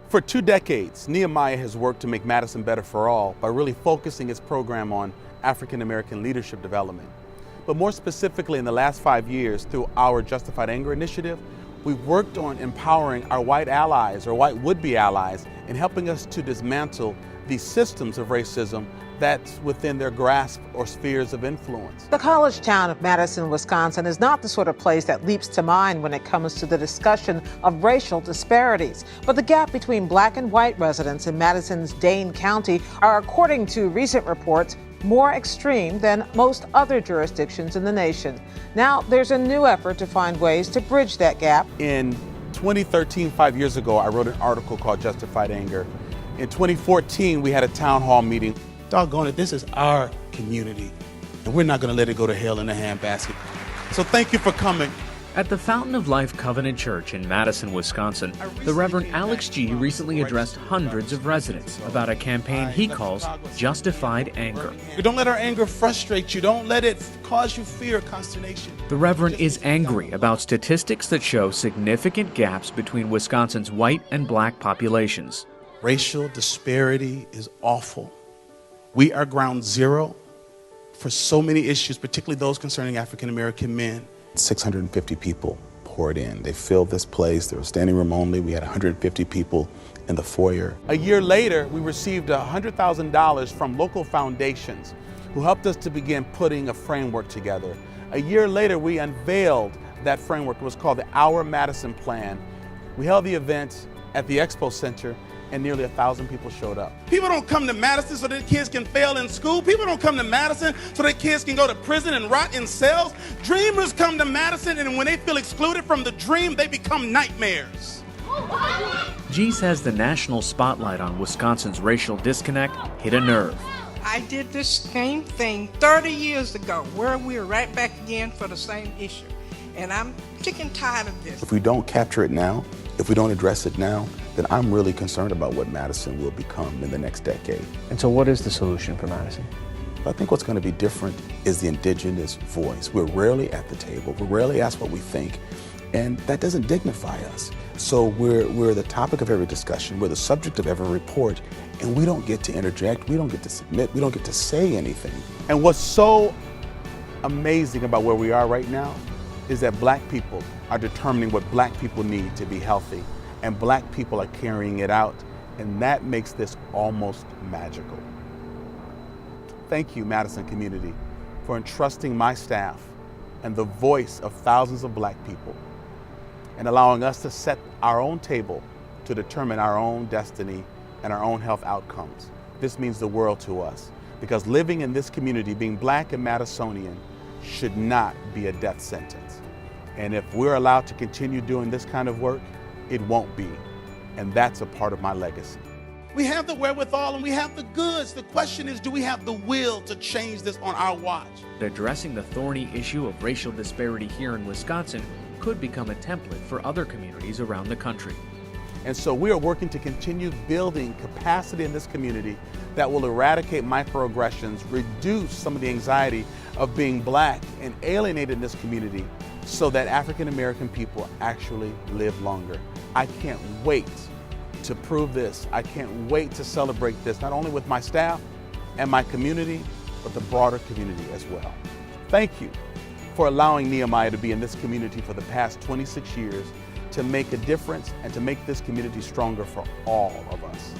For 2 decades, Nehemiah has worked to make Madison better for all by really focusing its program on African American leadership development. But more specifically, in the last 5 years, through our Justified Anger initiative, we've worked on empowering our white allies or white would-be allies and helping us to dismantle these systems of racism that's within their grasp or spheres of influence. The college town of Madison, Wisconsin is not the sort of place that leaps to mind when it comes to the discussion of racial disparities. But the gap between black and white residents in Madison's Dane County are, according to recent reports, more extreme than most other jurisdictions in the nation. Now, there's a new effort to find ways to bridge that gap. In 2013, 5 years ago, I wrote an article called Justified Anger. In 2014, we had a town hall meeting. Doggone it, this is our community, and we're not going to let it go to hell in a handbasket. So thank you for coming. At the Fountain of Life Covenant Church in Madison, Wisconsin, the Reverend Alex G. recently addressed hundreds of residents about a campaign he calls Justified Anger. Don't let our anger frustrate you. Don't let it cause you fear or consternation. The Reverend is angry about statistics that show significant gaps between Wisconsin's white and black populations. Racial disparity is awful. We are ground zero for so many issues, particularly those concerning African American men. 650 people poured in. They filled this place. There was standing room only. We had 150 people in the foyer. A year later, we received $100,000 from local foundations who helped us to begin putting a framework together. A year later, we unveiled that framework. It was called the Our Madison Plan. We held the event at the Expo Center, and nearly 1,000 people showed up. People don't come to Madison so that kids can fail in school. People don't come to Madison so that kids can go to prison and rot in cells. Dreamers come to Madison, and when they feel excluded from the dream, they become nightmares. G says the national spotlight on Wisconsin's racial disconnect hit a nerve. I did this same thing 30 years ago, where we're right back again for the same issue. And I'm sick and tired of this. If we don't capture it now, if we don't address it now, then I'm really concerned about what Madison will become in the next decade. And so what is the solution for Madison? I think what's going to be different is the indigenous voice. We're rarely at the table. We're rarely asked what we think, and that doesn't dignify us. So we're the topic of every discussion. We're the subject of every report, and we don't get to interject. We don't get to submit. We don't get to say anything. And what's so amazing about where we are right now is that black people are determining what black people need to be healthy, and black people are carrying it out, and that makes this almost magical. Thank you, Madison community, for entrusting my staff and the voice of thousands of black people and allowing us to set our own table to determine our own destiny and our own health outcomes. This means the world to us, because living in this community, being black and Madisonian, should not be a death sentence. And if we're allowed to continue doing this kind of work, it won't be. And that's a part of my legacy. We have the wherewithal and we have the goods. The question is, do we have the will to change this on our watch? Addressing the thorny issue of racial disparity here in Wisconsin could become a template for other communities around the country. And so we are working to continue building capacity in this community that will eradicate microaggressions, reduce some of the anxiety of being black and alienated in this community, so that African American people actually live longer. I can't wait to prove this. I can't wait to celebrate this, not only with my staff and my community, but the broader community as well. Thank you for allowing Nehemiah to be in this community for the past 26 years, to make a difference and to make this community stronger for all of us.